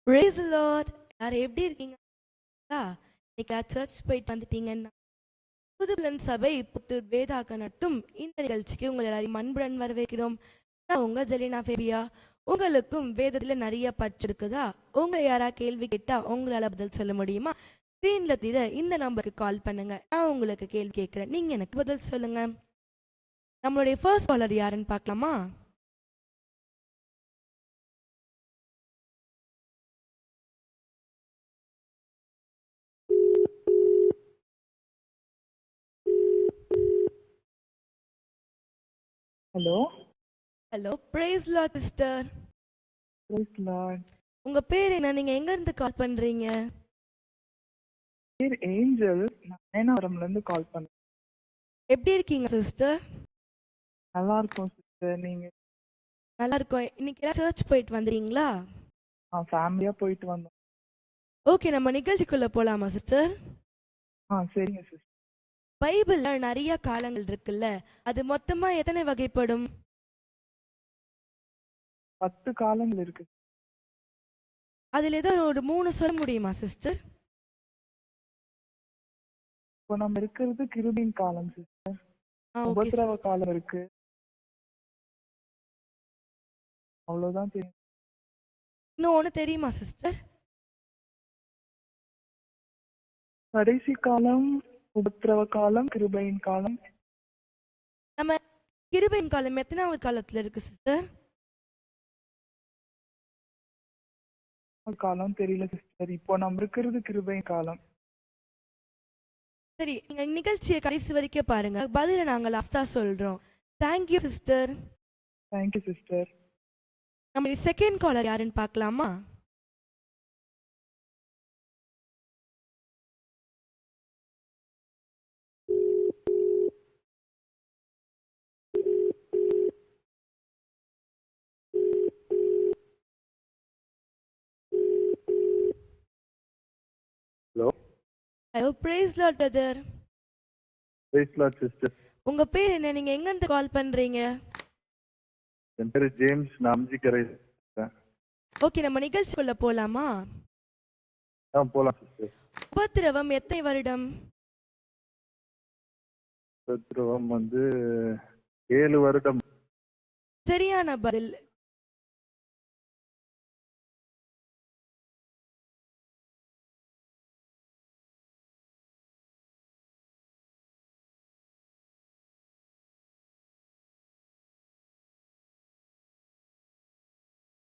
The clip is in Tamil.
Price Lord. எல்லாரும் எப்படி இருக்கீங்க? இன்னைக்கு சர்ச் போயிட்டு வந்துட்டீங்கன்னா புதுபலன் சபை புத்தூர் வேதாக நடத்தும் இந்த நிகழ்ச்சிக்கு உங்களை எல்லாரையும் அன்புடன் வரவேற்கிறோம். நான் உங்க ஜெலினா ஃபேபியா. உங்களுக்கும் வேதத்துல நிறைய பற்று இருக்குதா? உங்க யாரா கேள்வி கேட்டா உங்களால பதில் சொல்ல முடியுமா? ஸ்க்ரீன்ல தீர இந்த நம்பருக்கு கால் பண்ணுங்க. நான் உங்களுக்கு கேள்வி கேட்கிறேன், நீங்க எனக்கு பதில் சொல்லுங்க. நம்மளுடைய ஃபர்ஸ்ட் காலர் யாருன்னு பார்க்கலாமா? Hello. Hello, praise lord sister. Praise lord. உங்க பேர் என்ன? நீங்க எங்க இருந்து கால் பண்றீங்க? பேர் ஏஞ்சல். நான் அயனாவரம்ல இருந்து கால் பண்ணேன். எப்படி இருக்கீங்க சிஸ்டர்? நல்லா இருக்கோம் சிஸ்டர். நீங்க? நல்லா இருக்கோம். இன்னைக்கு சர்ச் போயிட்டு வந்துறீங்களா? ஃபேமிலியா போயிட்டு வந்தோம். ஓகே, நம்ம நிகழ்ச்சிக்குள்ள போலாமா சிஸ்டர்? சரிங்க சிஸ்டர். பைபிள்ல நிறைய காலங்கள் இருக்குல்ல, அது மொத்தமா எத்தனை வகைப்படும்? 10 காலங்கள் இருக்கு. அதுல ஏதோ ஒரு 3 சொல்ல முடியுமா சிஸ்டர்? இப்போ நம்ம இருக்கிறது கிருபின் காலம் சிஸ்டர். ஓகே உபத்திரவ சிஸ்டர். காலம் இருக்கு. அவ்வளவுதான் தெரியும். இன்னும் ஒண்ணு தெரியுமா சிஸ்டர்? கடைசி காலம், உபத்திரவ காலம், கிருபையின் காலம். நம்ம கிருபையின் காலம் எத்தனாவது காலத்துல இருக்கு சிஸ்டர்? காலம் தெரியல சிஸ்டர். இப்போ நம்ம இருக்கிறது கிருபையின் காலம். சரி, நீங்க நிகழ்ச்சியை கடைசி வரைக்கும் பாருங்க, பதில நாங்க லாஸ்டா சொல்றோம். Thank you sister. Thank you sister. நம்ம செகண்ட் காலர் யாருன்னு பார்க்கலாமா? Hello. Hello, praise lord brother. Praise lord sister. உங்க பேர் என்ன? நீங்க எங்க இருந்து கால் பண்றீங்க? என் பேரு ஜேம்ஸ். நான் அம்ஜிக்கரை. ஓகே, நம்ம நிகழ்ச்சிக்குள்ள போலாமா? போலாம் சிஸ்டர். உபத்திரவம் எத்தனை வருடம்? உபத்திரவம் 7 வருடம். சரியான பதில்.